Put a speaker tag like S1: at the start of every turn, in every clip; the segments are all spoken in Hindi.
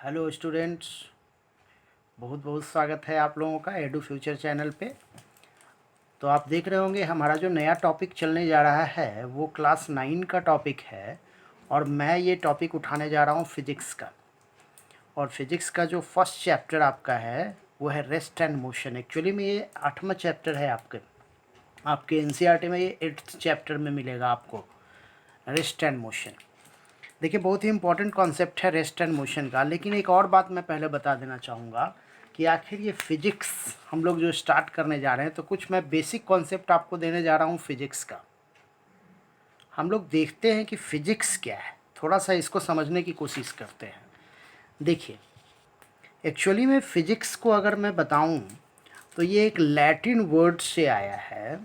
S1: हेलो स्टूडेंट्स, बहुत बहुत स्वागत है आप लोगों का एडू फ्यूचर चैनल पे। तो आप देख रहे होंगे हमारा जो नया टॉपिक चलने जा रहा है वो क्लास 9 का टॉपिक है। और मैं ये टॉपिक उठाने जा रहा हूँ फिजिक्स का। और फिजिक्स का जो फर्स्ट चैप्टर आपका है वो है रेस्ट एंड मोशन। एक्चुअली में ये 8वां चैप्टर है आपके एनसीईआरटी में ये 8th चैप्टर में मिलेगा आपको रेस्ट एंड मोशन। देखिए, बहुत ही इंपॉर्टेंट कॉन्सेप्ट है रेस्ट एंड मोशन का। लेकिन एक और बात मैं पहले बता देना चाहूँगा कि आखिर ये फिजिक्स हम लोग जो स्टार्ट करने जा रहे हैं, तो कुछ मैं बेसिक कॉन्सेप्ट आपको देने जा रहा हूँ फिजिक्स का। हम लोग देखते हैं कि फिजिक्स क्या है, थोड़ा सा इसको समझने की कोशिश करते हैं। देखिए, एक्चुअली में फिजिक्स को अगर मैं बताऊँ तो ये एक लैटिन वर्ड से आया है।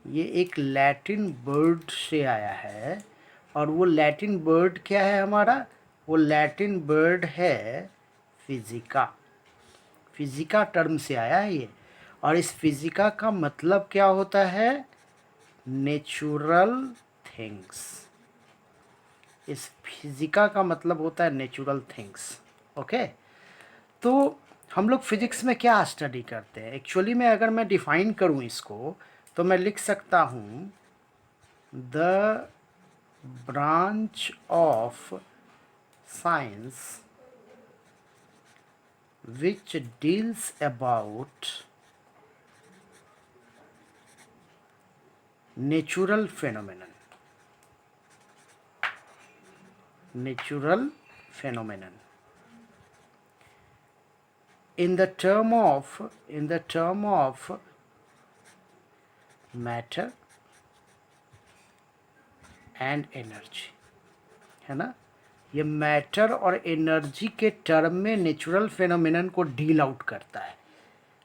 S1: ये एक लैटिन वर्ड से आया है। और वो लैटिन वर्ड क्या है हमारा? वो लैटिन वर्ड है फिजिका। फिजिका टर्म से आया है ये। और इस फिजिका का मतलब क्या होता है? Natural things. इस फिजिका का मतलब होता है नेचुरल थिंग्स। ओके। तो हम लोग फिजिक्स में क्या स्टडी करते हैं? एक्चुअली में अगर मैं डिफाइन करूं इसको तो मैं लिख सकता हूं the branch of science which deals about natural phenomenon. Natural phenomenon. In the term of matter and energy, है ना? ये मैटर और एनर्जी के टर्म में नेचुरल फेनोमेनन को डील आउट करता है।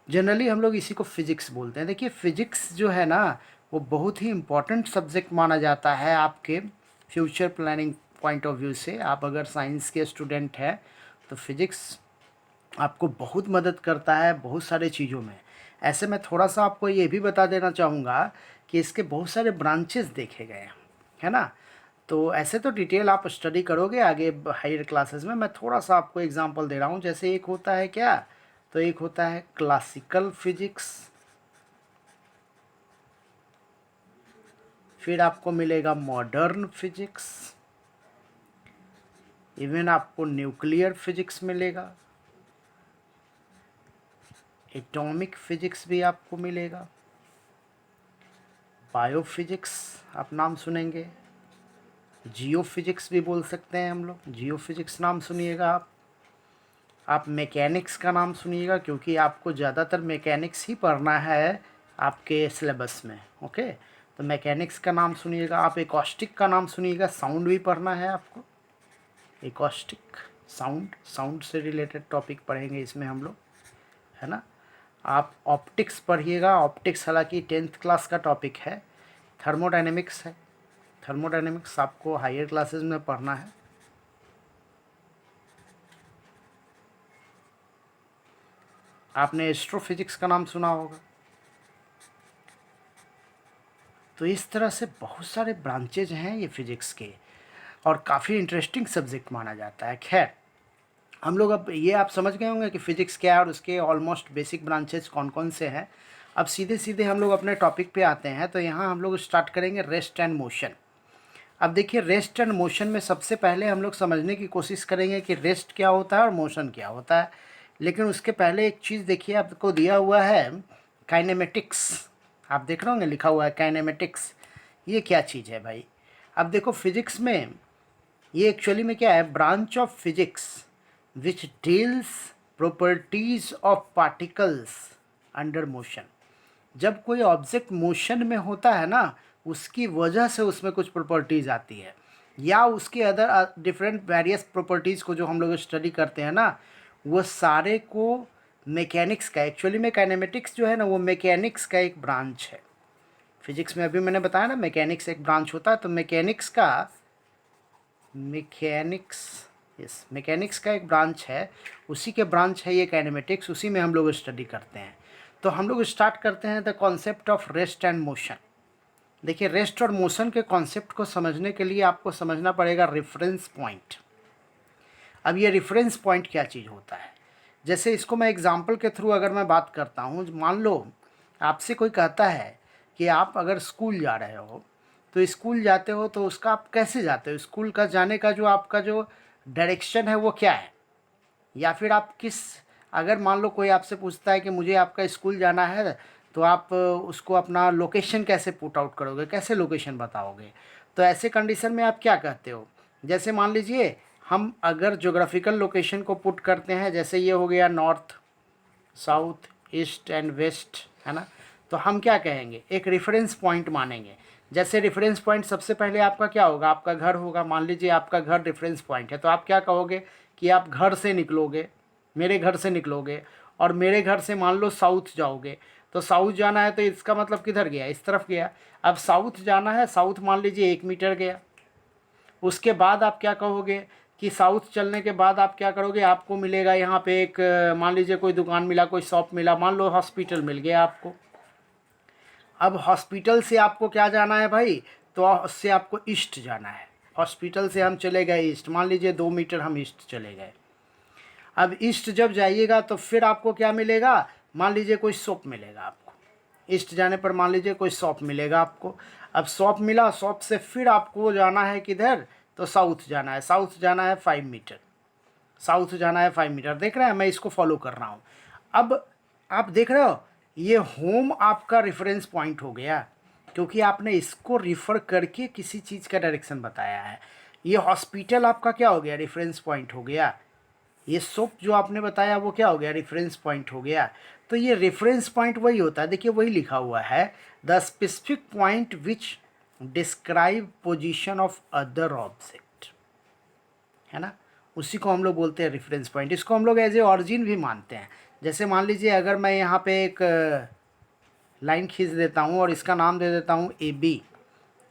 S1: जनरली हम लोग इसी को फिजिक्स बोलते हैं। देखिए, फिजिक्स जो है ना वो बहुत ही इम्पॉर्टेंट सब्जेक्ट माना जाता है आपके future planning point of view से। आप अगर साइंस के स्टूडेंट हैं तो फिजिक्स आपको बहुत मदद करता है बहुत सारे चीज़ों में। ऐसे मैं थोड़ा सा आपको ये भी बता देना चाहूँगा कि इसके बहुत सारे ब्रांचेस देखे गए हैं, है ना? तो ऐसे तो डिटेल आप स्टडी करोगे आगे हायर क्लासेस में। मैं थोड़ा सा आपको एग्जांपल दे रहा हूँ। जैसे एक होता है क्या? तो एक होता है क्लासिकल फिजिक्स, फिर आपको मिलेगा मॉडर्न फिजिक्स, इवन आपको न्यूक्लियर फिजिक्स मिलेगा, एटॉमिक फिजिक्स भी आपको मिलेगा, बायोफिजिक्स आप नाम सुनेंगे, जियो फिजिक्स भी बोल सकते हैं हम लोग। जियो फिजिक्स नाम सुनिएगा आप मैकेनिक्स का नाम सुनिएगा, क्योंकि आपको ज़्यादातर मैकेनिक्स ही पढ़ना है आपके सिलेबस में। ओके, तो मैकेनिक्स का नाम सुनिएगा आप। एकॉस्टिक का नाम सुनिएगा, साउंड भी पढ़ना है आपको। एकॉस्टिक साउंड से रिलेटेड टॉपिक पढ़ेंगे इसमें हम लोग, है ना? आप ऑप्टिक्स पढ़िएगा। ऑप्टिक्स हालांकि 10th क्लास का टॉपिक है। थर्मोडायनेमिक्स है, थर्मोडायनेमिक्स आपको हायर क्लासेस में पढ़ना है। आपने एस्ट्रोफिजिक्स का नाम सुना होगा। तो इस तरह से बहुत सारे ब्रांचेज हैं ये फिजिक्स के, और काफ़ी इंटरेस्टिंग सब्जेक्ट माना जाता है। खैर, हम लोग अब ये आप समझ गए होंगे कि फ़िज़िक्स क्या है और उसके ऑलमोस्ट बेसिक ब्रांचेज कौन कौन से हैं। अब सीधे सीधे हम लोग अपने टॉपिक पे आते हैं। तो यहाँ हम लोग स्टार्ट करेंगे रेस्ट एंड मोशन। अब देखिए, रेस्ट एंड मोशन में सबसे पहले हम लोग समझने की कोशिश करेंगे कि रेस्ट क्या होता है और मोशन क्या होता है। लेकिन उसके पहले एक चीज़ देखिए, आपको दिया हुआ है काइनेमेटिक्स। आप देख रहे होंगे लिखा हुआ है काइनेमेटिक्स। ये क्या चीज़ है भाई? अब देखो, फिजिक्स में ये एक्चुअली में क्या है? Branch of physics which deals properties of particles under motion. जब कोई ऑब्जेक्ट मोशन में होता है ना, उसकी वजह से उसमें कुछ प्रॉपर्टीज़ आती है, या उसके अदर डिफरेंट वेरियस प्रॉपर्टीज़ को जो हम लोग स्टडी करते हैं ना, वो सारे को मैकेनिक्स का, एक्चुअली में काइनेमेटिक्स जो है ना वो मैकेनिक्स का एक ब्रांच है। फिजिक्स में अभी मैंने बताया ना मैकेनिक्स एक ब्रांच होता है। तो मैकेनिक्स का एक ब्रांच है, उसी के ब्रांच है ये काइनेमेटिक्स, उसी में हम लोग स्टडी करते हैं। तो हम लोग स्टार्ट करते हैं the concept of rest and motion. देखिए, रेस्ट और मोशन के कॉन्सेप्ट को समझने के लिए आपको समझना पड़ेगा रेफरेंस पॉइंट। अब ये रेफरेंस पॉइंट क्या चीज़ होता है, जैसे इसको मैं एग्जांपल के थ्रू अगर मैं बात करता हूँ, मान लो आपसे कोई कहता है कि आप अगर स्कूल जा रहे हो, तो स्कूल जाते हो तो उसका आप कैसे जाते हो, स्कूल का जाने का जो आपका जो डायरेक्शन है वो क्या है, या फिर आप किस, अगर मान लो कोई आपसे पूछता है कि मुझे आपका स्कूल जाना है, तो आप उसको अपना लोकेशन कैसे पुट आउट करोगे, कैसे लोकेशन बताओगे। तो ऐसे कंडीशन में आप क्या कहते हो, जैसे मान लीजिए हम अगर ज्योग्राफिकल लोकेशन को पुट करते हैं, जैसे ये हो गया north, south, east and west, है ना, तो हम क्या कहेंगे, एक रेफरेंस पॉइंट मानेंगे। जैसे रेफरेंस पॉइंट सबसे पहले आपका क्या होगा, आपका घर होगा, मान लीजिए आपका घर रेफरेंस पॉइंट है, तो आप क्या कहोगे कि आप घर से निकलोगे, मेरे घर से निकलोगे, और मेरे घर से मान लो साउथ जाओगे, तो साउथ जाना है तो इसका मतलब किधर गया, इस तरफ गया। अब साउथ जाना है, साउथ मान लीजिए 1 मीटर गया, उसके बाद आप क्या कहोगे कि साउथ चलने के बाद आप क्या करोगे, आपको मिलेगा यहाँ पे एक, मान लीजिए कोई दुकान मिला, कोई शॉप मिला, मान लो हॉस्पिटल मिल गया आपको। अब हॉस्पिटल से आपको क्या जाना है भाई, तो उससे आपको ईस्ट जाना है, हॉस्पिटल से हम चले गए ईस्ट, मान लीजिए 2 मीटर हम ईस्ट चले गए। अब ईस्ट जब जाइएगा तो फिर आपको क्या मिलेगा, मान लीजिए कोई शॉप मिलेगा आपको, ईस्ट जाने पर मान लीजिए कोई शॉप मिलेगा आपको। अब शॉप मिला, शॉप से फिर आपको जाना है किधर, तो साउथ जाना है, साउथ जाना है 5 मीटर, साउथ जाना है 5 मीटर, देख रहे हैं, मैं इसको फॉलो कर रहा हूँ। अब आप देख रहे हो, ये होम आपका रेफरेंस पॉइंट हो गया, क्योंकि आपने इसको रिफ़र करके किसी चीज़ का डायरेक्शन बताया है। ये हॉस्पिटल आपका क्या हो गया, रेफरेंस पॉइंट हो गया। ये शॉप जो आपने बताया वो क्या हो गया, रेफरेंस पॉइंट हो गया। तो ये रेफरेंस पॉइंट वही होता है, देखिए वही लिखा हुआ है, the specific point which describe position of other object, है ना, उसी को हम लोग बोलते हैं रेफरेंस पॉइंट। इसको हम लोग एज ए ऑरिजिन भी मानते हैं। जैसे मान लीजिए अगर मैं यहाँ पे एक लाइन खींच देता हूँ और इसका नाम दे देता हूँ AB,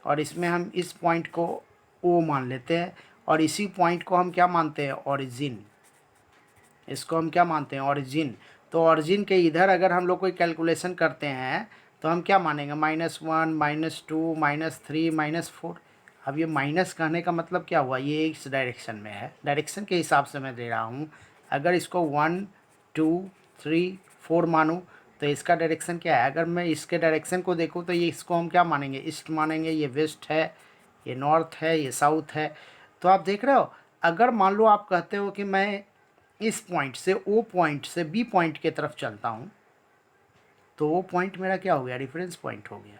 S1: और इसमें हम इस पॉइंट को O मान लेते हैं, और इसी पॉइंट को हम क्या मानते हैं, ओरिजिन, इसको हम क्या मानते हैं, ओरिजिन। तो ओरिजिन के इधर अगर हम लोग कोई कैलकुलेशन करते हैं तो हम क्या मानेंगे, -1, -2, -3, -4। अब ये माइनस कहने का मतलब क्या हुआ, ये इस डायरेक्शन में है, डायरेक्शन के हिसाब से मैं दे रहा हूँ। अगर इसको 1, 2, 3, 4 मानूँ तो इसका डायरेक्शन क्या है, अगर मैं इसके डायरेक्शन को देखूँ तो ये इसको हम क्या मानेंगे, ईस्ट मानेंगे, ये वेस्ट है, ये नॉर्थ है, ये साउथ है। तो आप देख रहे हो, अगर मान लो आप कहते हो कि मैं इस पॉइंट से, O पॉइंट से B पॉइंट की तरफ चलता हूँ, तो वो पॉइंट मेरा क्या हो गया, रेफरेंस पॉइंट हो गया।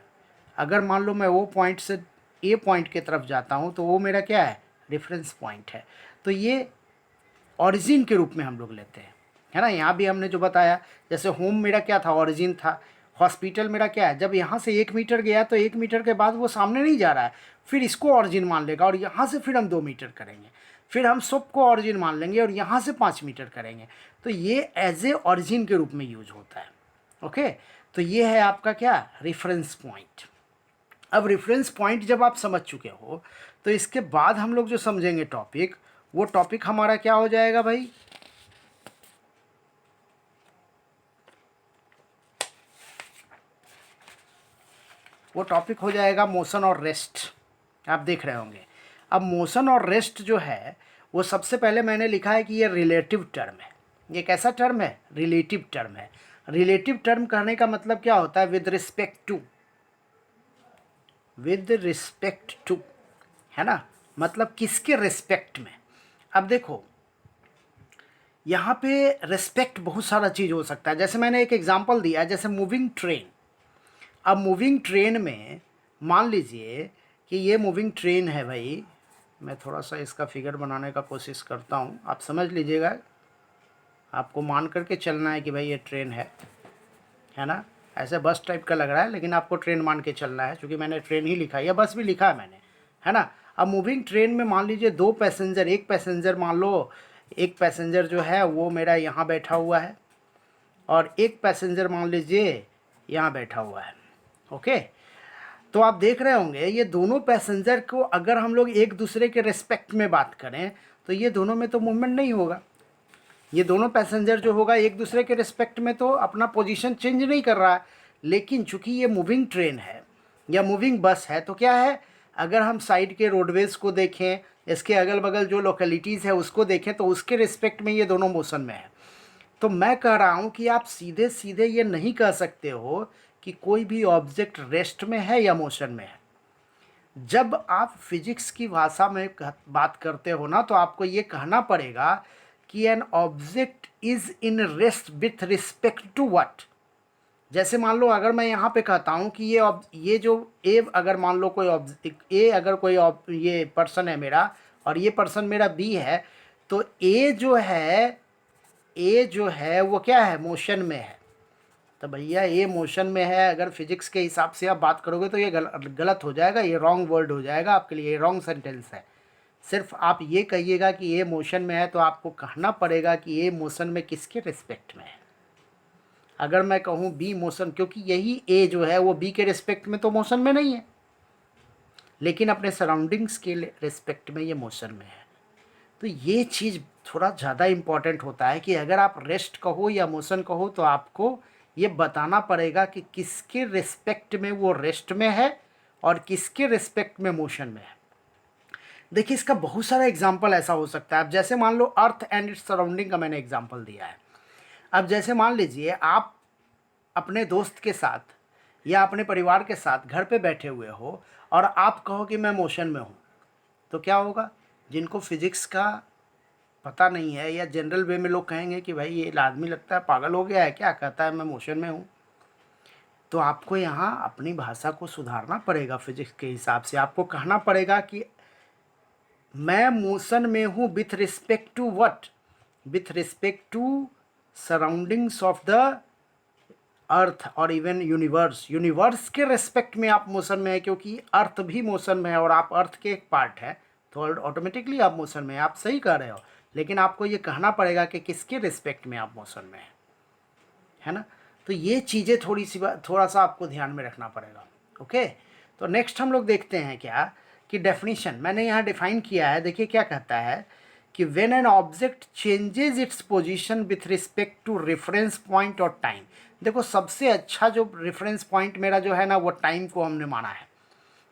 S1: अगर मान लो मैं O पॉइंट से A पॉइंट की तरफ जाता हूँ, तो वो मेरा क्या है, रेफरेंस पॉइंट है। तो ये ओरिजिन के रूप में हम लोग लेते हैं, है ना। यहाँ भी हमने जो बताया, जैसे होम मेरा क्या था, ओरिजिन था। हॉस्पिटल मेरा क्या है, जब यहाँ से 1 मीटर गया तो 1 मीटर के बाद वो सामने नहीं जा रहा है, फिर इसको ओरिजिन मान लेगा, और यहाँ से फिर हम 2 मीटर करेंगे, फिर हम सब को ओरिजिन मान लेंगे और यहाँ से 5 मीटर करेंगे। तो ये एज ए ओरिजिन के रूप में यूज होता है। ओके, तो ये है आपका क्या, रेफरेंस पॉइंट। अब रेफरेंस पॉइंट जब आप समझ चुके हो, तो इसके बाद हम लोग जो समझेंगे टॉपिक, वो टॉपिक हमारा क्या हो जाएगा भाई, वो टॉपिक हो जाएगा मोशन और रेस्ट। आप देख रहे होंगे, अब मोशन और रेस्ट जो है वो सबसे पहले मैंने लिखा है कि ये रिलेटिव टर्म है। ये कैसा टर्म है, रिलेटिव टर्म है। रिलेटिव टर्म कहने का मतलब क्या होता है, with respect to, with respect to, है ना, मतलब किसके रिस्पेक्ट में। अब देखो यहाँ पे रिस्पेक्ट बहुत सारा चीज़ हो सकता है। जैसे मैंने एक एग्जांपल दिया, जैसे मूविंग ट्रेन। अब मूविंग ट्रेन में मान लीजिए कि ये मूविंग ट्रेन है भाई, मैं थोड़ा सा इसका फिगर बनाने का कोशिश करता हूँ, आप समझ लीजिएगा, आपको मान करके चलना है कि भाई ये ट्रेन है ना। ऐसे बस टाइप का लग रहा है, लेकिन आपको ट्रेन मान के चलना है, क्योंकि मैंने ट्रेन ही लिखा है या बस भी लिखा है मैंने, है ना। अब मूविंग ट्रेन में मान लीजिए 2 पैसेंजर, एक पैसेंजर मान लो, एक पैसेंजर जो है वो मेरा यहाँ बैठा हुआ है, और एक पैसेंजर मान लीजिए यहाँ बैठा हुआ है। ओके, तो आप देख रहे होंगे ये दोनों पैसेंजर को अगर हम लोग एक दूसरे के रिस्पेक्ट में बात करें तो ये दोनों में तो मूवमेंट नहीं होगा। ये दोनों पैसेंजर जो होगा एक दूसरे के रिस्पेक्ट में तो अपना पोजीशन चेंज नहीं कर रहा है। लेकिन चूंकि ये मूविंग ट्रेन है या मूविंग बस है, तो क्या है, अगर हम साइड के रोडवेज़ को देखें, इसके अगल बगल जो लोकेलिटीज़ है उसको देखें, तो उसके रिस्पेक्ट में ये दोनों मोशन में है। तो मैं कह रहा हूँ कि आप सीधे सीधे ये नहीं कह सकते हो कि कोई भी ऑब्जेक्ट रेस्ट में है या मोशन में है। जब आप फिजिक्स की भाषा में बात करते हो ना, तो आपको ये कहना पड़ेगा कि an object is in rest with respect to what. जैसे मान लो अगर मैं यहाँ पे कहता हूँ कि ये जो ए, अगर मान लो कोई ए, अगर कोई ये पर्सन है मेरा और ये पर्सन मेरा बी है, तो ए जो है वो क्या है, मोशन में है। तो भैया ये मोशन में है, अगर फिजिक्स के हिसाब से आप बात करोगे तो ये गलत हो जाएगा, ये रॉन्ग वर्ड हो जाएगा आपके लिए, ये रॉन्ग सेंटेंस है। सिर्फ आप ये कहिएगा कि ये मोशन में है, तो आपको कहना पड़ेगा कि ये मोशन में किसके रिस्पेक्ट में है। अगर मैं कहूँ बी मोशन, क्योंकि यही ए जो है वो बी के रिस्पेक्ट में तो मोशन में नहीं है, लेकिन अपने सराउंडिंग्स के रिस्पेक्ट में ये मोशन में है। तो ये चीज़ थोड़ा ज़्यादा इम्पॉर्टेंट होता है कि अगर आप रेस्ट कहो या मोशन कहो, तो आपको ये बताना पड़ेगा कि किसके रिस्पेक्ट में वो रेस्ट में है और किसके रिस्पेक्ट में मोशन में है। देखिए इसका बहुत सारा एग्जाम्पल ऐसा हो सकता है। अब जैसे मान लो अर्थ एंड इट्स सराउंडिंग का मैंने एग्जाम्पल दिया है। अब जैसे मान लीजिए आप अपने दोस्त के साथ या अपने परिवार के साथ घर पे बैठे हुए हो और आप कहो कि मैं मोशन में हूँ, तो क्या होगा? जिनको फिजिक्स का पता नहीं है या जनरल वे में लोग कहेंगे कि भाई ये आदमी लगता है पागल हो गया है, क्या कहता है मैं मोशन में हूँ। तो आपको यहाँ अपनी भाषा को सुधारना पड़ेगा। फिजिक्स के हिसाब से आपको कहना पड़ेगा कि मैं मोशन में हूँ with respect to what, with respect to surroundings of the earth और इवन यूनिवर्स। यूनिवर्स के रेस्पेक्ट में आप मोशन में है, क्योंकि अर्थ भी मोशन में है और आप अर्थ के एक पार्ट है, तो ऑटोमेटिकली आप मोशन में है। आप सही कह रहे हो, लेकिन आपको ये कहना पड़ेगा कि किसके रिस्पेक्ट में आप मोशन में है ना। तो ये चीज़ें थोड़ा सा आपको ध्यान में रखना पड़ेगा। ओके, तो नेक्स्ट हम लोग देखते हैं क्या कि डेफिनीशन मैंने यहाँ डिफाइन किया है। देखिए क्या कहता है कि when an object changes its position with respect to reference point और टाइम। देखो सबसे अच्छा जो रेफरेंस पॉइंट मेरा जो है ना, वो टाइम को हमने माना है,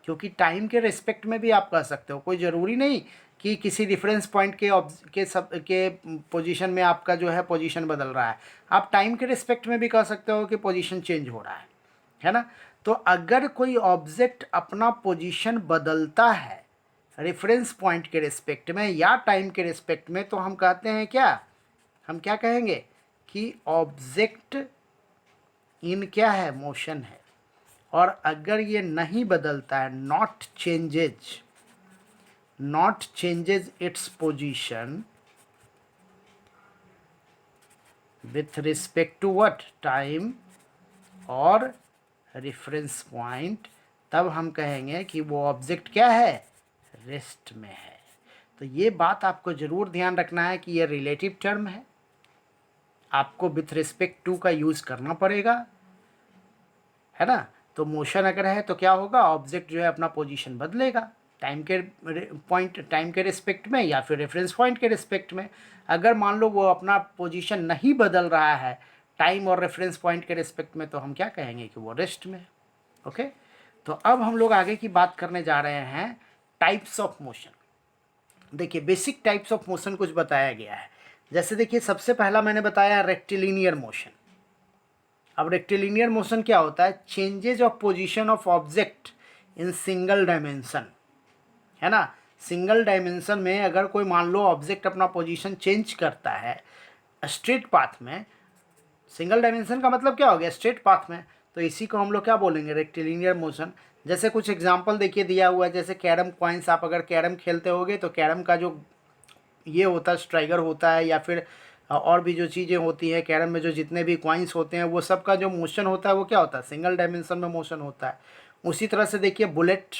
S1: क्योंकि टाइम के रिस्पेक्ट में भी आप कह सकते हो। कोई ज़रूरी नहीं कि किसी रेफरेंस पॉइंट के पोजीशन में आपका जो है पोजीशन बदल रहा है। आप टाइम के रिस्पेक्ट में भी कह सकते हो कि पोजीशन चेंज हो रहा है ना। तो अगर कोई ऑब्जेक्ट अपना पोजीशन बदलता है रेफरेंस पॉइंट के रिस्पेक्ट में या टाइम के रिस्पेक्ट में, तो हम कहते हैं क्या, हम क्या कहेंगे कि ऑब्जेक्ट इन क्या है, मोशन है। और अगर ये नहीं बदलता है, not changes its position with respect to what, time और रेफरेंस पॉइंट, तब हम कहेंगे कि वो ऑब्जेक्ट क्या है, रेस्ट में है। तो ये बात आपको ज़रूर ध्यान रखना है कि ये रिलेटिव टर्म है, आपको विथ रिस्पेक्ट टू का यूज़ करना पड़ेगा, है ना। तो मोशन अगर है तो क्या होगा, ऑब्जेक्ट जो है अपना पोजीशन बदलेगा टाइम के रिस्पेक्ट में या फिर रेफरेंस पॉइंट के रिस्पेक्ट में। अगर मान लो वो अपना पोजीशन नहीं बदल रहा है टाइम और रेफरेंस पॉइंट के रिस्पेक्ट में, तो हम क्या कहेंगे कि वो रेस्ट में है। ओके, तो अब हम लोग आगे की बात करने जा रहे हैं टाइप्स ऑफ मोशन। देखिए बेसिक टाइप्स ऑफ मोशन कुछ बताया गया है। जैसे देखिए सबसे पहला मैंने बताया रेक्टिलिनियर मोशन। अब रेक्टिलिनियर मोशन क्या होता है, changes of position of object in single dimension, है ना। सिंगल डायमेंशन में अगर कोई मान लो ऑब्जेक्ट अपना पोजीशन चेंज करता है स्ट्रेट पाथ में, सिंगल डायमेंशन का मतलब क्या हो गया, स्ट्रेट पाथ में, तो इसी को हम लोग क्या बोलेंगे, रेक्टिलिनियर मोशन। जैसे कुछ एग्जांपल देखिए दिया हुआ है, जैसे कैरम कॉइन्स, आप अगर कैरम खेलते होगे तो कैरम का जो ये होता है स्ट्राइकर होता है, या फिर और भी जो चीज़ें होती हैं कैरम में, जो जितने भी कॉइन्स होते हैं वो सब का जो मोशन होता है वो क्या होता है, सिंगल डायमेंशन में मोशन होता है। उसी तरह से देखिए बुलेट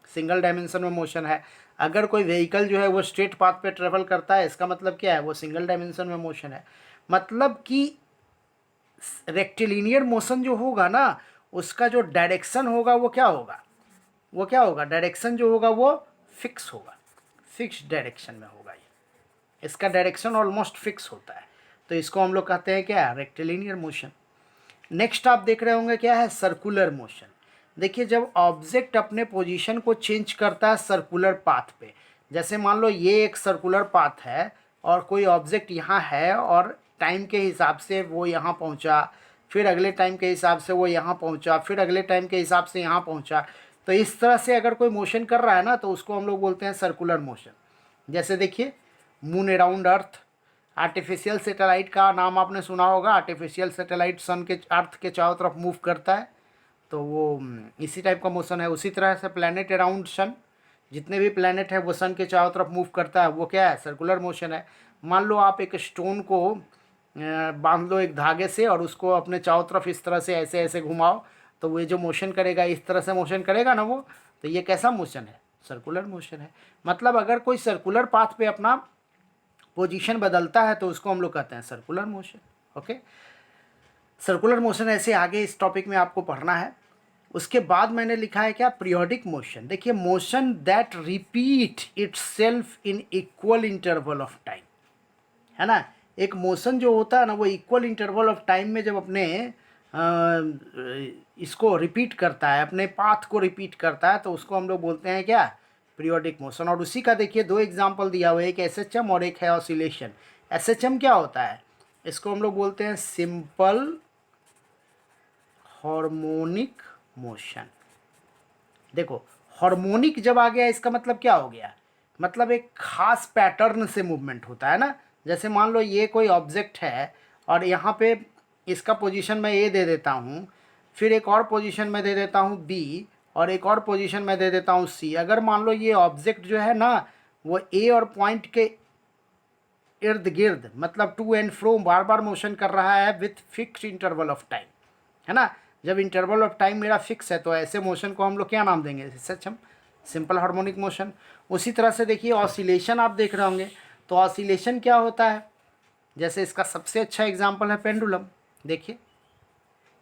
S1: सिंगल डायमेंशन में मोशन है। अगर कोई व्हीकल जो है वो स्ट्रेट पाथ पे ट्रेवल करता है, इसका मतलब क्या है, वो सिंगल डायमेंशन में मोशन है। मतलब कि रेक्टिलिनियर मोशन जो होगा ना, उसका जो डायरेक्शन होगा वो क्या होगा, डायरेक्शन जो होगा वो फिक्स होगा, फिक्स डायरेक्शन में होगा। ये इसका डायरेक्शन ऑलमोस्ट फिक्स होता है, तो इसको हम लोग कहते हैं क्या, रेक्टिलिनियर मोशन। नेक्स्ट आप देख रहे होंगे क्या है, सर्कुलर मोशन। देखिए जब ऑब्जेक्ट अपने पोजीशन को चेंज करता है सर्कुलर पाथ पे, जैसे मान लो ये एक सर्कुलर पाथ है और कोई ऑब्जेक्ट यहाँ है और टाइम के हिसाब से वो यहाँ पहुँचा, फिर अगले टाइम के हिसाब से वो यहाँ पहुँचा, फिर अगले टाइम के हिसाब से यहाँ पहुँचा। तो इस तरह से अगर कोई मोशन कर रहा है ना तो उसको हम लोग बोलते हैं सर्कुलर मोशन। जैसे देखिए मून अराउंड अर्थ, आर्टिफिशियल सैटेलाइट का नाम आपने सुना होगा। आर्टिफिशियल सैटेलाइट सन के अर्थ के चारों तरफ मूव करता है, तो वो इसी टाइप का मोशन है। उसी तरह से प्लैनेट अराउंड सन, जितने भी प्लैनेट है वो सन के चारों तरफ मूव करता है, वो क्या है, सर्कुलर मोशन है। मान लो आप एक स्टोन को बांध लो एक धागे से और उसको अपने चारों तरफ इस तरह से ऐसे ऐसे घुमाओ, तो वो जो मोशन करेगा इस तरह से मोशन करेगा ना वो, तो ये कैसा मोशन है, सर्कुलर मोशन है। मतलब अगर कोई सर्कुलर पाथ पे अपना पोजीशन बदलता है तो उसको हम लोग कहते हैं circular motion. Okay, circular motion ऐसे आगे इस टॉपिक में आपको पढ़ना है। उसके बाद मैंने लिखा है क्या, पीरियोडिक मोशन। देखिए motion that repeat itself in equal interval of time, है ना। एक मोशन जो होता है ना वो इक्वल इंटरवल ऑफ टाइम में जब अपने इसको रिपीट करता है, अपने पाथ को रिपीट करता है, तो उसको हम लोग बोलते हैं क्या, पीरियोडिक मोशन। और उसी का देखिए दो एग्जांपल दिया हुआ है, एक एसएचएम और एक है ऑसिलेशन। एसएचएम क्या होता है, इसको हम लोग बोलते हैं सिंपल हार्मोनिक मोशन। देखो हार्मोनिक जब आ गया इसका मतलब क्या हो गया, मतलब एक खास पैटर्न से मूवमेंट होता है ना। जैसे मान लो ये कोई ऑब्जेक्ट है और यहाँ पे इसका पोजीशन मैं ए दे देता हूँ, फिर एक और पोजीशन में दे देता हूँ बी, और एक और पोजीशन में दे देता हूँ सी। अगर मान लो ये ऑब्जेक्ट जो है ना वो ए और पॉइंट के इर्द गिर्द मतलब टू एंड फ्रो बार बार मोशन कर रहा है with fix interval of time, है ना। जब इंटरवल ऑफ टाइम मेरा फिक्स है तो ऐसे मोशन को हम लोग क्या नाम देंगे, सच हम सिंपल हार्मोनिक मोशन। उसी तरह से देखिए ऑसिलेशन आप देख रहे होंगे, तो ऑसिलेशन क्या होता है, जैसे इसका सबसे अच्छा एग्जांपल है पेंडुलम। देखिए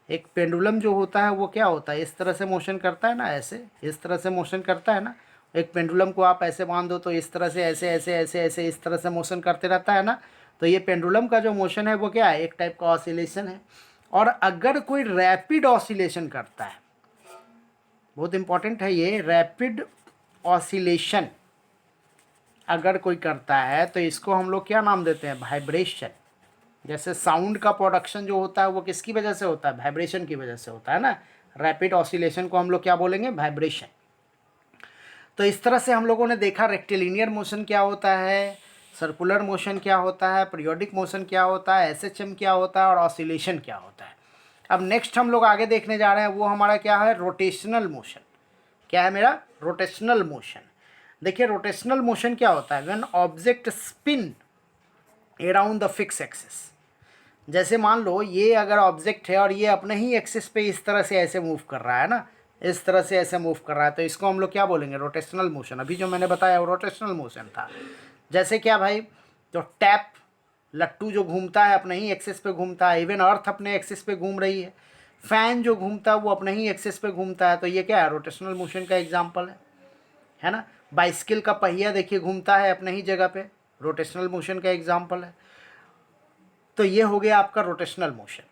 S1: एक पेंडुलम जो होता है वो क्या होता है, इस तरह से मोशन करता है ना, ऐसे इस तरह से मोशन करता है ना। एक पेंडुलम को आप ऐसे बांध दो तो इस तरह से ऐसे ऐसे ऐसे ऐसे इस तरह से मोशन करते रहता है ना। तो ये पेंडुलम का जो मोशन है वो क्या है, एक टाइप का ऑसिलेशन है। और अगर कोई रैपिड ऑसिलेशन करता है, बहुत इंपॉर्टेंट है ये, रैपिड ऑसिलेशन अगर कोई करता है तो इसको हम लोग क्या नाम देते हैं, वाइब्रेशन। जैसे साउंड का प्रोडक्शन जो होता है वो किसकी वजह से होता है, वाइब्रेशन की वजह से होता है ना। रैपिड ऑसिलेशन को हम लोग क्या बोलेंगे, वाइब्रेशन। तो इस तरह से हम लोगों ने देखा रेक्टिलिनियर मोशन क्या होता है, सर्कुलर मोशन क्या होता है, पीरियोडिक मोशन क्या होता है, एसएचएम क्या होता है और ऑसिलेशन क्या होता है। अब नेक्स्ट हम लोग आगे देखने जा रहे हैं वो हमारा क्या है, रोटेशनल मोशन। क्या है मेरा, रोटेशनल मोशन। देखिए रोटेशनल मोशन क्या होता है, when object spin around the fix axis. जैसे मान लो ये अगर ऑब्जेक्ट है और ये अपने ही एक्सिस पे इस तरह से ऐसे मूव कर रहा है ना, इस तरह से ऐसे मूव कर रहा है, तो इसको हम लोग क्या बोलेंगे, रोटेशनल मोशन। अभी जो मैंने बताया वो रोटेशनल मोशन था। जैसे क्या भाई, तो टैप लट्टू जो घूमता है अपने ही एक्सिस पे घूमता है, इवन अर्थ अपने एक्सिस पे घूम रही है, फैन जो घूमता है वो अपने ही एक्सिस पे घूमता है, तो ये क्या है, रोटेशनल मोशन का एग्जाम्पल है ना। बाइसिकल का पहिया देखिए घूमता है अपने ही जगह पे, रोटेशनल मोशन का एग्जाम्पल है। तो ये हो गया आपका रोटेशनल मोशन।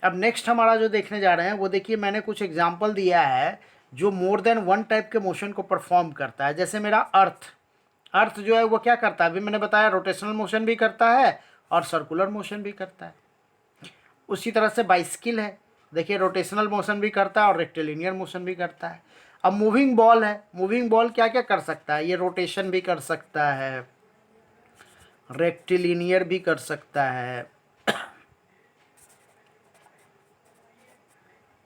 S1: अब नेक्स्ट हमारा जो देखने जा रहे हैं वो देखिए मैंने कुछ एग्जाम्पल दिया है जो मोर देन वन टाइप के मोशन को परफॉर्म करता है। जैसे मेरा अर्थ, अर्थ जो है वो क्या करता है, अभी मैंने बताया रोटेशनल मोशन भी करता है और सर्कुलर मोशन भी करता है। उसी तरह से बाइसिकल है, देखिए रोटेशनल मोशन भी करता है और रेक्टिलिनियर मोशन भी करता है। अब मूविंग बॉल है, मूविंग बॉल क्या क्या कर सकता है, ये रोटेशन भी कर सकता है, रेक्टिलिनियर भी कर सकता है,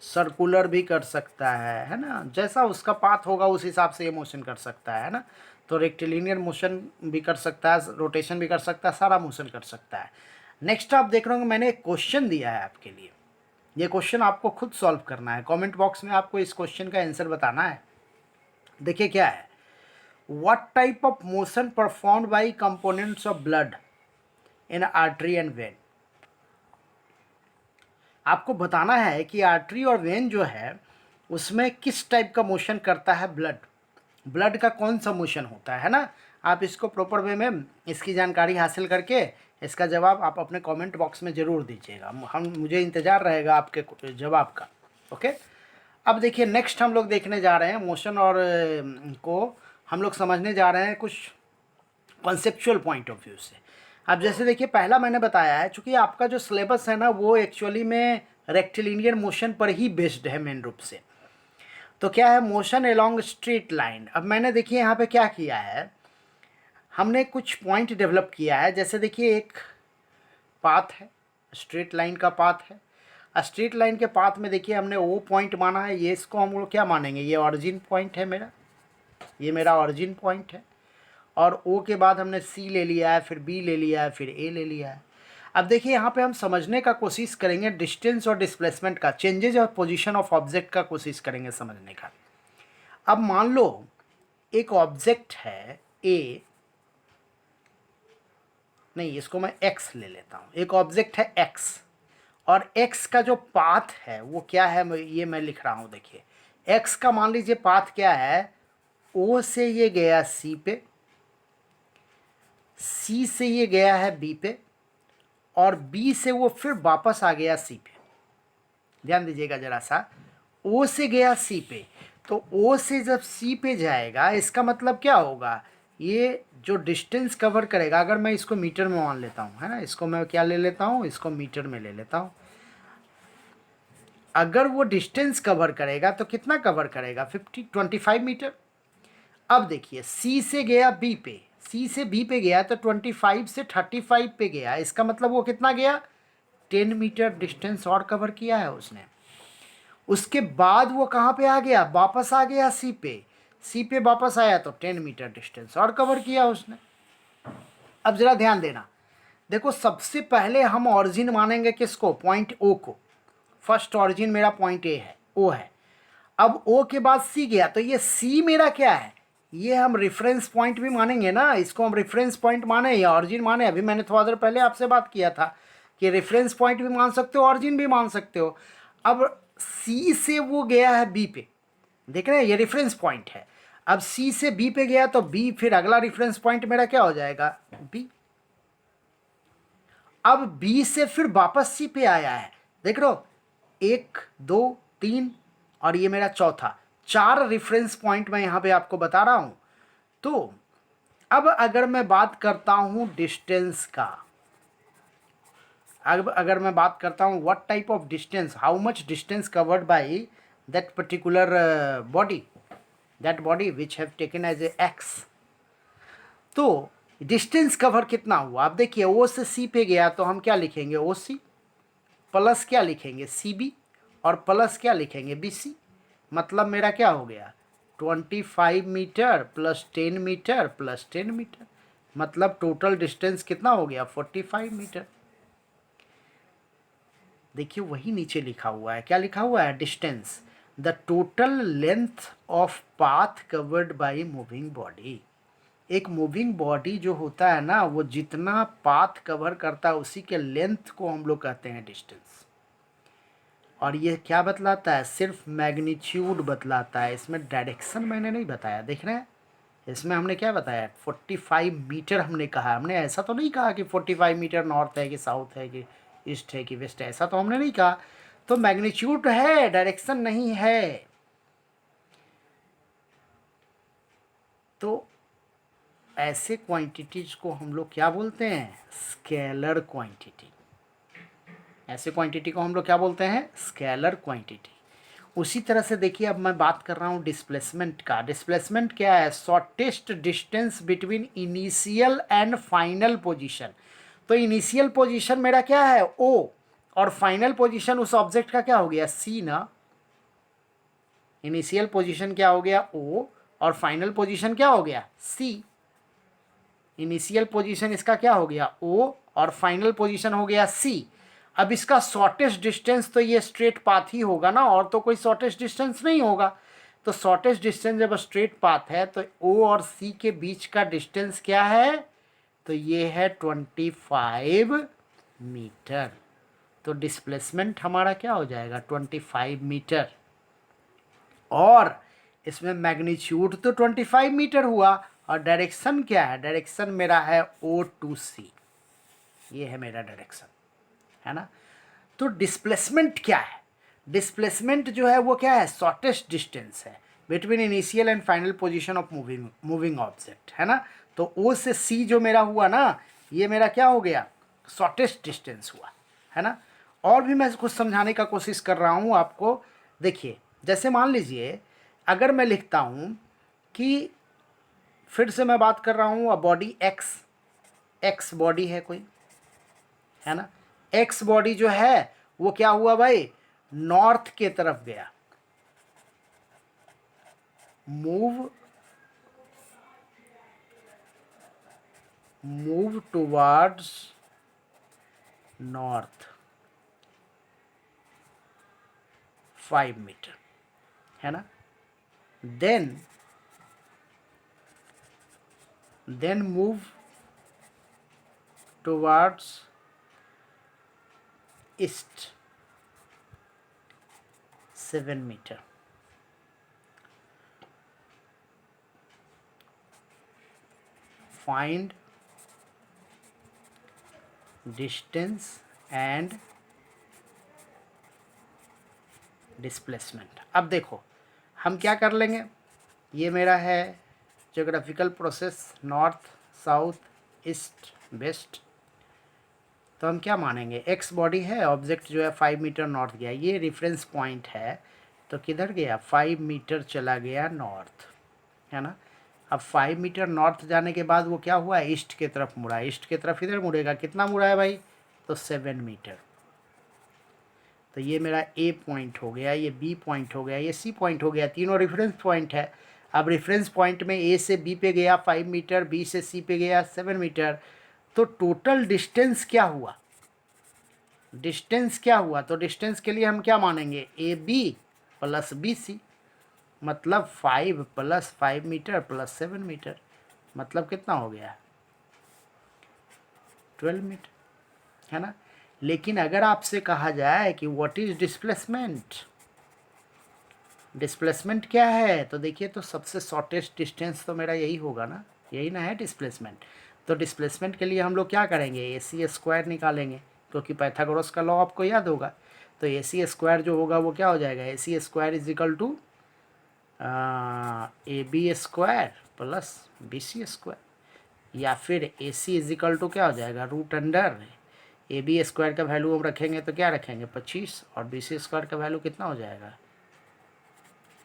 S1: सर्कुलर भी कर सकता है ना। जैसा उसका पाथ होगा उस हिसाब से ये मोशन कर सकता है ना। तो रेक्टिलिनियर मोशन भी कर सकता है, रोटेशन भी कर सकता है, सारा मोशन कर सकता है। नेक्स्ट आप देख रहे होंगे मैंने एक क्वेश्चन दिया है आपके लिए, ये क्वेश्चन आपको खुद सॉल्व करना है। कमेंट बॉक्स में आपको इस क्वेश्चन का आंसर बताना है। देखिए क्या है, what type of motion performed by components of blood in artery and when. आपको बताना है कि आर्टरी और वेन जो है उसमें किस टाइप का मोशन करता है ब्लड, ब्लड का कौन सा मोशन होता है ना। आप इसको प्रॉपर वे में इसकी जानकारी हासिल करके इसका जवाब आप अपने कमेंट बॉक्स में ज़रूर दीजिएगा, हम मुझे इंतज़ार रहेगा आपके जवाब का। ओके, अब देखिए नेक्स्ट हम लोग देखने जा रहे हैं मोशन और को हम लोग समझने जा रहे हैं कुछ कॉन्सेप्चुअल पॉइंट ऑफ व्यू से। अब जैसे देखिए पहला मैंने बताया है, चूँकि आपका जो सिलेबस है ना वो एक्चुअली में रेक्टिलिनियर मोशन पर ही बेस्ड है मेन रूप से। तो क्या है, मोशन एलोंग स्ट्रेट लाइन। अब मैंने देखिए यहाँ पे क्या किया है, हमने कुछ पॉइंट डेवलप किया है। जैसे देखिए एक पाथ है, स्ट्रेट लाइन का पाथ है। स्ट्रेट लाइन के पाथ में देखिए हमने ओ पॉइंट माना है, ये इसको हम लोग क्या मानेंगे, ये ऑरिजिन पॉइंट है मेरा, ये मेरा ऑरिजिन पॉइंट है। और ओ के बाद हमने सी ले लिया है, फिर बी ले लिया है, फिर ए ले लिया है। अब देखिए यहाँ पे हम समझने का कोशिश करेंगे डिस्टेंस और डिस्प्लेसमेंट का, चेंजेज और पोजीशन ऑफ ऑब्जेक्ट का कोशिश करेंगे समझने का। अब मान लो एक ऑब्जेक्ट है ए, नहीं इसको मैं एक्स ले लेता हूँ, एक ऑब्जेक्ट है एक्स और एक्स का जो पाथ है वो क्या है, ये मैं लिख रहा हूँ। देखिए एक्स का मान लीजिए पाथ क्या है, ओ से ये गया सी पे, सी से ये गया है बी पे, और बी से वो फिर वापस आ गया सी पे। ध्यान दीजिएगा जरा सा, ओ से गया सी पे, तो ओ से जब सी पे जाएगा इसका मतलब क्या होगा, ये जो डिस्टेंस कवर करेगा, अगर मैं इसको मीटर में मान लेता हूँ, है ना, इसको मैं क्या ले लेता हूँ, इसको मीटर में ले लेता हूँ। अगर वो डिस्टेंस कवर करेगा तो कितना कवर करेगा, 25 मीटर। अब देखिए सी से गया बी पे, सी से बी पे गया तो 25 से 35 पे गया, इसका मतलब वो कितना गया, 10 मीटर डिस्टेंस और कवर किया है उसने। उसके बाद वो कहाँ पे आ गया, वापस आ गया सी पे, सी पे वापस आया तो 10 मीटर डिस्टेंस और कवर किया उसने। अब जरा ध्यान देना, देखो सबसे पहले हम ऑरिजिन मानेंगे किसको, पॉइंट ओ को। फर्स्ट ऑरिजिन मेरा पॉइंट ए है, ओ है। अब ओ के बाद सी गया तो ये सी मेरा क्या है, ये हम रेफरेंस पॉइंट भी मानेंगे ना, इसको हम रेफरेंस पॉइंट माने या ऑरिजिन माने। अभी मैंने थोड़ा देर पहले आपसे बात किया था कि रेफरेंस पॉइंट भी मान सकते हो, ऑरिजिन भी मान सकते हो। अब सी से वो गया है बी पे, देख रहे हैं, ये रेफरेंस पॉइंट है। अब सी से बी पे गया तो बी, फिर अगला रेफरेंस पॉइंट मेरा क्या हो जाएगा, बी। अब बी से फिर वापस सी पे आया है, देख रहे हो, 1 2 3 और ये मेरा चौथा, 4 रेफरेंस पॉइंट मैं यहाँ पे आपको बता रहा हूँ। तो अब अगर मैं बात करता हूँ डिस्टेंस का, अब अगर मैं बात करता हूँ what type of distance, how much distance covered by that particular body, that body which have taken as a X, तो डिस्टेंस कवर कितना हुआ। अब देखिए ओ से सी पे गया तो हम क्या लिखेंगे, ओ सी प्लस क्या लिखेंगे, सी बी, और प्लस क्या लिखेंगे, बी सी। मतलब मेरा क्या हो गया, 25 metre plus 10 metre plus 10 metre, मतलब टोटल डिस्टेंस कितना हो गया, 45 मीटर। देखिए वही नीचे लिखा हुआ है, क्या लिखा हुआ है, distance, the total length of path covered by moving body. एक मूविंग बॉडी जो होता है ना, वो जितना पाथ कवर करता है उसी के लेंथ को हम लोग कहते हैं डिस्टेंस। और ये क्या बतलाता है, सिर्फ मैग्नीट्यूड बतलाता है, इसमें डायरेक्शन मैंने नहीं बताया, देख रहे हैं, इसमें हमने क्या बताया, 45 मीटर हमने कहा। हमने ऐसा तो नहीं कहा कि 45 मीटर नॉर्थ है कि साउथ है कि ईस्ट है कि वेस्ट है, ऐसा तो हमने नहीं कहा। तो मैग्नीट्यूड है, डायरेक्शन नहीं है। तो ऐसे क्वांटिटीज को हम लोग क्या बोलते हैं, स्केलर क्वांटिटी। ऐसे क्वांटिटी को हम लोग क्या बोलते हैं, स्केलर क्वांटिटी। उसी तरह से देखिए अब मैं बात कर रहा हूँ डिस्प्लेसमेंट का। डिस्प्लेसमेंट क्या है, shortest distance between initial and final position. तो इनिशियल पोजीशन मेरा क्या है, ओ, और फाइनल पोजीशन उस ऑब्जेक्ट का क्या हो गया, सी ना। इनिशियल पोजीशन क्या हो गया, ओ, और फाइनल पोजीशन क्या हो गया, सी। इनिशियल पोजीशन इसका क्या हो गया, ओ, और फाइनल पोजीशन हो गया सी। अब इसका शॉर्टेस्ट डिस्टेंस तो ये स्ट्रेट पाथ ही होगा ना, और तो कोई शॉर्टेस्ट डिस्टेंस नहीं होगा। तो शॉर्टेस्ट डिस्टेंस जब स्ट्रेट पाथ है तो ओ और सी के बीच का डिस्टेंस क्या है, तो ये है 25 मीटर। तो डिस्प्लेसमेंट हमारा क्या हो जाएगा, 25 मीटर। और इसमें मैग्नीट्यूड तो 25 मीटर हुआ, और डायरेक्शन क्या है, डायरेक्शन मेरा है ओ टू सी, ये है मेरा डायरेक्शन, है ना। तो डिस्प्लेसमेंट क्या है, डिस्प्लेसमेंट जो है वो क्या है, शॉर्टेस्ट डिस्टेंस है between initial and final position of moving object, है ना। तो ओ से सी जो मेरा हुआ ना, ये मेरा क्या हो गया, शॉर्टेस्ट डिस्टेंस हुआ, है ना। और भी मैं कुछ समझाने का कोशिश कर रहा हूँ आपको। देखिए, जैसे मान लीजिए अगर मैं लिखता हूँ कि, फिर से मैं बात कर रहा हूँ, बॉडी एक्स बॉडी है कोई, है ना। एक्स बॉडी जो है वो क्या हुआ भाई, नॉर्थ के तरफ गया, मूव टुवर्ड्स नॉर्थ 5 मीटर, है ना। Then move towards east 7 metre. Find distance and displacement. अब देखो हम क्या कर लेंगे, ये मेरा है geographical process, north south east west. तो हम क्या मानेंगे, एक्स बॉडी है, ऑब्जेक्ट जो है 5 मीटर नॉर्थ गया, ये रेफरेंस पॉइंट है, तो किधर गया, 5 मीटर चला गया नॉर्थ, है ना। अब 5 मीटर नॉर्थ जाने के बाद वो क्या हुआ, ईस्ट की तरफ मुड़ा, ईस्ट की तरफ इधर मुड़ेगा, कितना मुड़ा है भाई, तो 7 मीटर। तो ये मेरा ए पॉइंट हो गया, ये बी पॉइंट हो गया, ये सी पॉइंट हो गया, तीनों रेफरेंस पॉइंट है। अब रेफरेंस पॉइंट में ए से बी पे गया 5 मीटर, बी से सी पे गया 7 मीटर, तो टोटल डिस्टेंस क्या हुआ, डिस्टेंस क्या हुआ, तो डिस्टेंस के लिए हम क्या मानेंगे, A B plus B C, मतलब 5 प्लस 5 मीटर प्लस 7 मीटर, मतलब कितना हो गया, 12 मीटर, है ना। लेकिन अगर आपसे कहा जाए कि व्हाट इज डिस्प्लेसमेंट, डिस्प्लेसमेंट क्या है, तो देखिए, तो सबसे शॉर्टेस्ट डिस्टेंस तो मेरा यही होगा ना, यही ना है डिस्प्लेसमेंट। तो डिस्प्लेसमेंट के लिए हम लोग क्या करेंगे, ए सी स्क्वायर निकालेंगे, क्योंकि पाइथागोरस का लॉ आपको याद होगा। तो ए सी स्क्वायर जो होगा वो क्या हो जाएगा, A C square is equal to A B square plus B C square, या फिर A C is equal to क्या हो जाएगा, root under A B square का वैल्यू हम रखेंगे तो क्या रखेंगे 25, और बी सी स्क्वायर का वैल्यू कितना हो जाएगा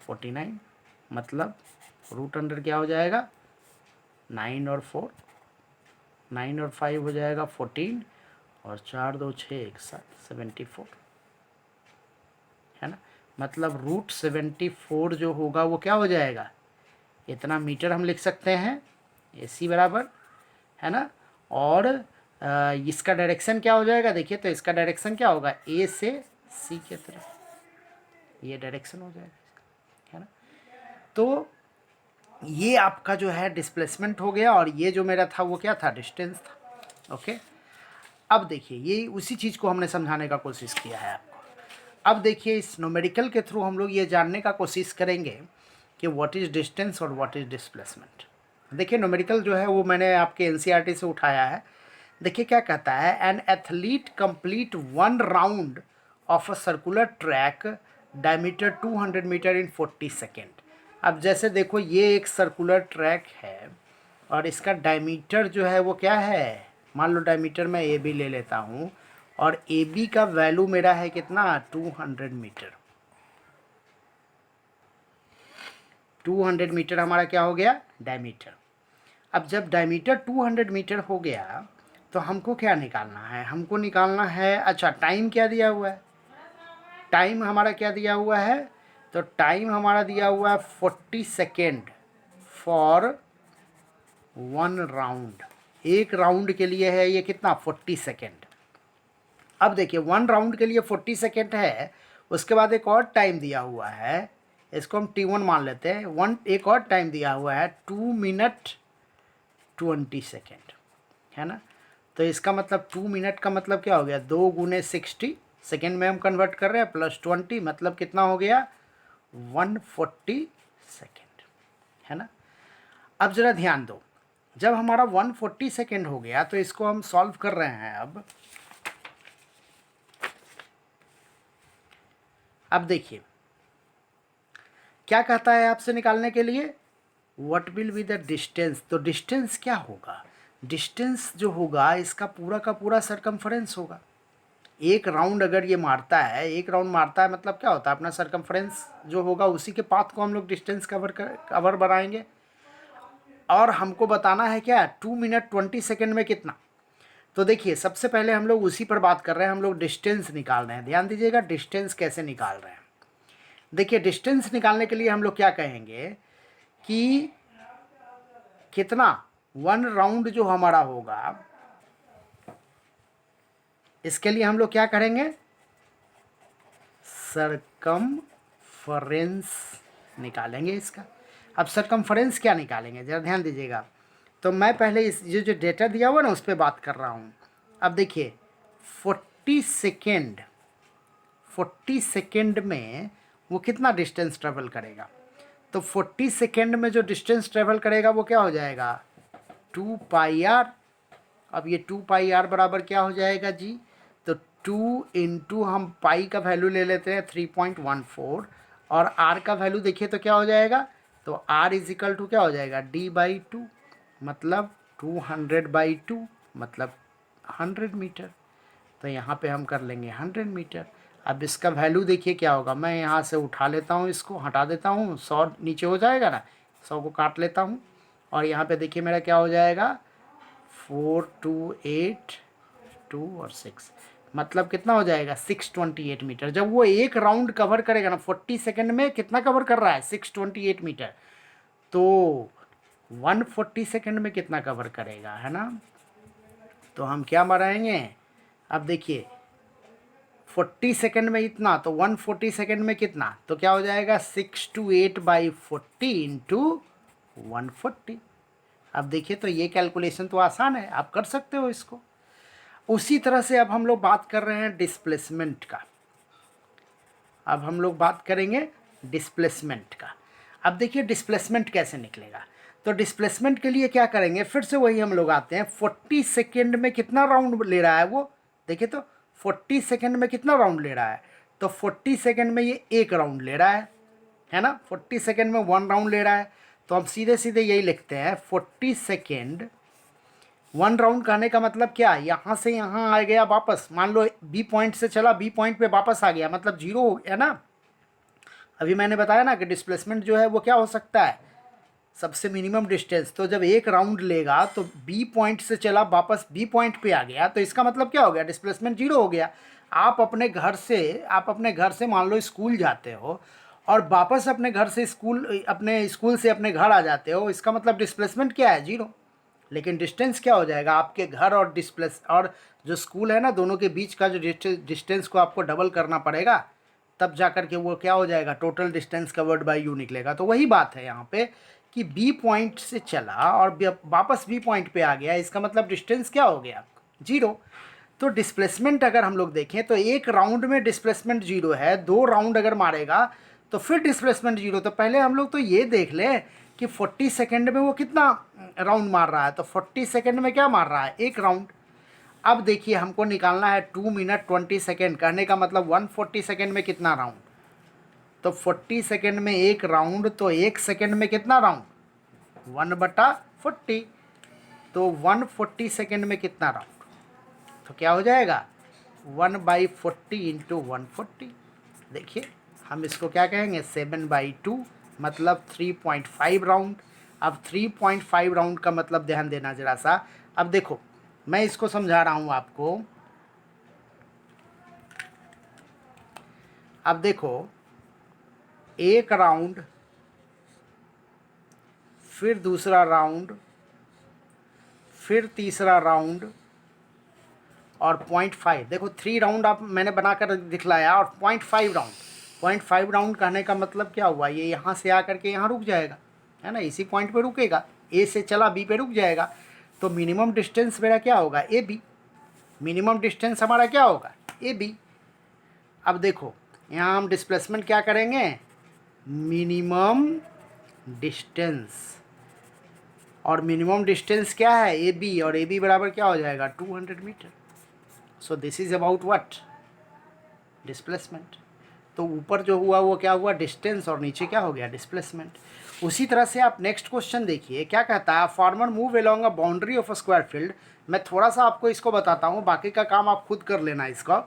S1: 49, मतलब रूट अंडर क्या हो जाएगा 9 और 4, 9 और 5 हो जाएगा 14, और 4 2 6 1 7 74, है ना। मतलब रूट 74 जो होगा वो क्या हो जाएगा, इतना मीटर हम लिख सकते हैं, ए सी बराबर, है ना। और इसका डायरेक्शन क्या हो जाएगा, देखिए, तो इसका डायरेक्शन क्या होगा, ए से सी की तरफ, ये डायरेक्शन हो जाएगा इसका, है ना। तो ये आपका जो है डिस्प्लेसमेंट हो गया, और ये जो मेरा था वो क्या था, डिस्टेंस था। ओके, अब देखिए, ये उसी चीज़ को हमने समझाने का कोशिश किया है आपको। अब देखिए, इस न्यूमेरिकल के थ्रू हम लोग ये जानने का कोशिश करेंगे कि व्हाट इज़ डिस्टेंस और व्हाट इज़ डिस्प्लेसमेंट। देखिए, न्यूमेरिकल जो है वो मैंने आपके एनसीईआरटी से उठाया है। देखिए क्या कहता है, an athlete complete 1 round of a circular track diameter 200 metre in 40 second. अब जैसे देखो, ये एक सर्कुलर ट्रैक है, और इसका डायमीटर जो है वो क्या है, मान लो डायमीटर मैं ए बी ले लेता हूँ, और ए बी का वैल्यू मेरा है कितना 200 मीटर। 200 मीटर हमारा क्या हो गया, डायमीटर। अब जब डायमीटर 200 मीटर हो गया, तो हमको क्या निकालना है, हमको निकालना है, अच्छा टाइम क्या दिया हुआ है, टाइम हमारा क्या दिया हुआ है, तो टाइम हमारा दिया हुआ है 40 सेकेंड फॉर 1 राउंड। एक राउंड के लिए है ये कितना 40 सेकेंड। अब देखिए, 1 राउंड के लिए 40 सेकेंड है, उसके बाद एक और टाइम दिया हुआ है, इसको हम T1 मान लेते हैं, एक और टाइम दिया हुआ है 2 मिनट 20 सेकेंड, है ना। तो इसका मतलब 2 मिनट का मतलब क्या हो गया, 2 गुने 60 सेकेंड में हम कन्वर्ट कर रहे हैं, प्लस 20, मतलब कितना हो गया 140 सेकेंड, है ना। अब ज़रा ध्यान दो, जब हमारा 140 सेकेंड हो गया, तो इसको हम सॉल्व कर रहे हैं। अब देखिए क्या कहता है आपसे निकालने के लिए, what will be the distance. तो डिस्टेंस क्या होगा, डिस्टेंस जो होगा इसका पूरा का पूरा सरकमफरेंस होगा। एक राउंड अगर ये मारता है, एक राउंड मारता है मतलब क्या होता है, अपना सरकमफरेंस जो होगा उसी के पाथ को हम लोग डिस्टेंस कवर बनाएंगे। और हमको बताना है क्या, 2 मिनट 20 सेकेंड में कितना। तो देखिए सबसे पहले हम लोग उसी पर बात कर रहे हैं, हम लोग डिस्टेंस निकाल रहे हैं। ध्यान दीजिएगा डिस्टेंस कैसे निकाल रहे हैं। देखिए डिस्टेंस निकालने के लिए हम लोग क्या कहेंगे कि कितना 1 राउंड जो हमारा होगा, इसके लिए हम लोग क्या करेंगे, सरकमफरेंस निकालेंगे इसका। अब सरकमफरेंस क्या निकालेंगे जरा ध्यान दीजिएगा। तो मैं पहले इस जो डेटा दिया हुआ ना उस पर बात कर रहा हूँ। अब देखिए 40 सेकेंड में वो कितना डिस्टेंस ट्रेवल करेगा। तो 40 सेकेंड में जो डिस्टेंस ट्रेवल करेगा वो क्या हो जाएगा, 2πr। अब ये 2πr बराबर क्या हो जाएगा जी, तो 2 इंटू हम पाई का वैल्यू ले लेते हैं 3.14 और r का वैल्यू देखिए तो क्या हो जाएगा, तो r इज इक्वल टू क्या हो जाएगा, d/2 मतलब 200/2 मतलब 100 मीटर। तो यहाँ पे हम कर लेंगे 100 मीटर। अब इसका वैल्यू देखिए क्या होगा, मैं यहाँ से उठा लेता हूँ, इसको हटा देता हूँ, 100 नीचे हो जाएगा ना, 100 को काट लेता हूँ और यहाँ पे देखिए मेरा क्या हो जाएगा 4 2 8 2 और 6 मतलब कितना हो जाएगा 628 मीटर। जब वो एक राउंड कवर करेगा ना 40 सेकेंड में कितना कवर कर रहा है 628 मीटर, तो 140 सेकेंड में कितना कवर करेगा, है ना। तो हम क्या बनाएंगे, अब देखिए 40 सेकेंड में इतना, तो 140 सेकेंड में कितना, तो क्या हो जाएगा 628/40 इंटू 140। अब देखिए तो ये कैलकुलेशन तो आसान है, आप कर सकते हो इसको। उसी तरह से अब हम लोग बात कर रहे हैं डिस्प्लेसमेंट का। अब हम लोग बात करेंगे डिस्प्लेसमेंट का। अब देखिए डिस्प्लेसमेंट कैसे निकलेगा। तो डिस्प्लेसमेंट के लिए क्या करेंगे, फिर से वही हम लोग आते हैं, 40 सेकेंड में कितना राउंड ले रहा है वो, देखिए तो 40 सेकेंड में कितना राउंड ले रहा है, तो 40 सेकेंड में ये एक राउंड ले रहा है ना। 40 सेकेंड में 1 राउंड ले रहा है, तो हम सीधे सीधे यही लिखते हैं 40 सेकेंड 1 राउंड कहने का मतलब क्या, यहाँ से यहाँ आ गया वापस, मान लो बी पॉइंट से चला, बी पॉइंट पे वापस आ गया मतलब 0 हो गया ना। अभी मैंने बताया ना कि डिस्प्लेसमेंट जो है वो क्या हो सकता है, सबसे मिनिमम डिस्टेंस। तो जब एक राउंड लेगा तो बी पॉइंट से चला वापस बी पॉइंट पे आ गया, तो इसका मतलब क्या हो गया, डिस्प्लेसमेंट 0 हो गया। आप अपने घर से मान लो स्कूल जाते हो और वापस अपने घर से अपने स्कूल से अपने घर आ जाते हो, इसका मतलब डिस्प्लेसमेंट क्या है, 0। लेकिन डिस्टेंस क्या हो जाएगा, आपके घर और जो स्कूल है ना, दोनों के बीच का जो डिस्टेंस को आपको डबल करना पड़ेगा, तब जा कर के वो क्या हो जाएगा, total distance covered bye you निकलेगा। तो वही बात है यहाँ पे कि बी पॉइंट से चला और वापस बी पॉइंट पे आ गया, इसका मतलब डिस्टेंस क्या हो गया, 0। तो डिस्प्लेसमेंट अगर हम लोग देखें तो एक राउंड में डिस्प्लेसमेंट 0 है, 2 राउंड अगर मारेगा तो फिर डिस्प्लेसमेंट 0। तो पहले हम लोग तो ये देख लें कि 40 सेकेंड में वो कितना राउंड मार रहा है, तो 40 सेकेंड में क्या मार रहा है, एक राउंड। अब देखिए हमको निकालना है 2 मिनट 20 सेकेंड, कहने का मतलब 140 सेकेंड में कितना राउंड, तो 40 सेकेंड में एक राउंड, तो एक सेकेंड में कितना राउंड, 1/40। तो 140 सेकेंड में कितना राउंड, तो क्या हो जाएगा 1/40 इंटू 140। देखिए हम इसको क्या कहेंगे 7/2 मतलब 3.5 राउंड। अब 3.5 राउंड का मतलब ध्यान देना ज़रा सा। अब देखो मैं इसको समझा रहा हूँ आपको। अब देखो एक राउंड, फिर दूसरा राउंड, फिर तीसरा राउंड और 0.5, देखो 3 राउंड आप मैंने बनाकर दिखलाया और 0.5 राउंड। 0.5 राउंड कहने का मतलब क्या हुआ, ये यहाँ से आकर के यहाँ रुक जाएगा, है ना, इसी पॉइंट पे रुकेगा, ए से चला बी पे रुक जाएगा। तो मिनिमम डिस्टेंस मेरा क्या होगा, ए बी। मिनिमम डिस्टेंस हमारा क्या होगा, ए बी। अब देखो यहाँ हम डिस्प्लेसमेंट क्या करेंगे, मिनिमम डिस्टेंस, और मिनिमम डिस्टेंस क्या है, ए बी, और ए बी बराबर क्या हो जाएगा 200 metre. So this is about what, displacement. तो ऊपर जो हुआ वो क्या हुआ, डिस्टेंस, और नीचे क्या हो गया, डिस्प्लेसमेंट। उसी तरह से आप नेक्स्ट क्वेश्चन देखिए क्या कहता है, farmer move along a boundary of a square field. मैं थोड़ा सा आपको इसको बताता हूँ, बाकी का काम आप खुद कर लेना इसका।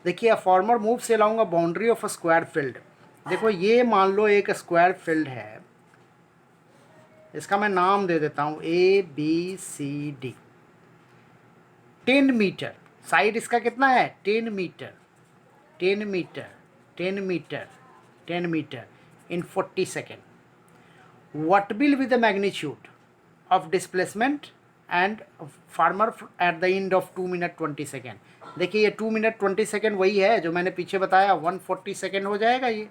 S1: देखिए फार्मर मूव से along a boundary of a square field. देखो ये मान लो एक स्क्वायर फील्ड है, इसका मैं नाम दे देता हूँ ABCD। 10 मीटर साइड इसका कितना है, 10 metre, 10 metre, 10 metre, 10 metre in 40 second. What will be the magnitude of displacement and farmer at the end of 2 minute 20 second. देखिए ये 2 मिनट 20 सेकेंड वही है जो मैंने पीछे बताया, 140 सेकेंड हो जाएगा ये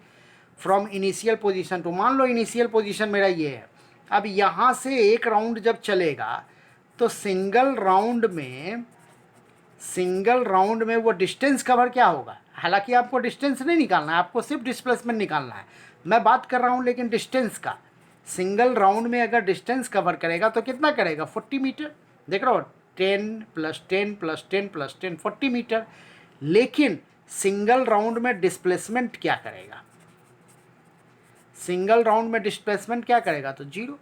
S1: फ्रॉम इनिशियल पोजीशन टू। मान लो इनिशियल पोजीशन मेरा ये है, अब यहाँ से एक राउंड जब चलेगा तो सिंगल राउंड में वो डिस्टेंस कवर क्या होगा। हालांकि आपको डिस्टेंस नहीं निकालना है, आपको सिर्फ डिस्प्लेसमेंट निकालना है। मैं बात कर रहा हूँ लेकिन डिस्टेंस का, सिंगल राउंड में अगर डिस्टेंस कवर करेगा तो कितना करेगा, 40 मीटर। देख रहे हो, 10 + 10 + 10 + 10 40 मीटर। लेकिन सिंगल राउंड में डिस्प्लेसमेंट क्या करेगा, सिंगल राउंड में डिस्प्लेसमेंट क्या करेगा, तो 0।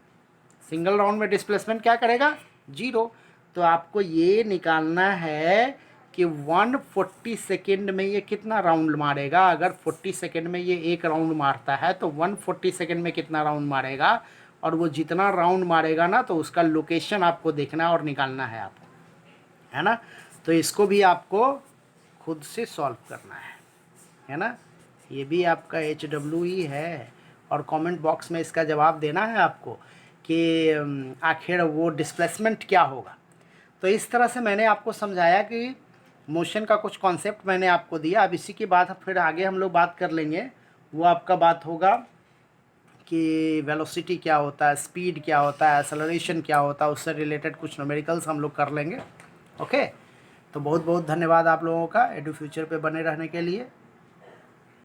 S1: सिंगल राउंड में डिस्प्लेसमेंट क्या करेगा, 0। तो आपको ये निकालना है कि 140 सेकेंड में ये कितना राउंड मारेगा। अगर 40 सेकेंड में ये एक राउंड मारता है तो 140 सेकेंड में कितना राउंड मारेगा, और वो जितना राउंड मारेगा ना तो उसका लोकेशन आपको देखना और निकालना है आपको, है ना। तो इसको भी आपको खुद से सॉल्व करना है ना। ये भी आपका HW ही है, और कमेंट बॉक्स में इसका जवाब देना है आपको कि आखिर वो डिस्प्लेसमेंट क्या होगा। तो इस तरह से मैंने आपको समझाया कि मोशन का कुछ कॉन्सेप्ट मैंने आपको दिया। अब इसी के बाद फिर आगे हम लोग बात कर लेंगे, वो आपका बात होगा कि वेलोसिटी क्या होता है, स्पीड क्या होता है, एक्सेलरेशन क्या होता है, उससे रिलेटेड कुछ न्यूमेरिकल्स हम लोग कर लेंगे। ओके, तो बहुत बहुत धन्यवाद आप लोगों का एडू फ्यूचर पे बने रहने के लिए।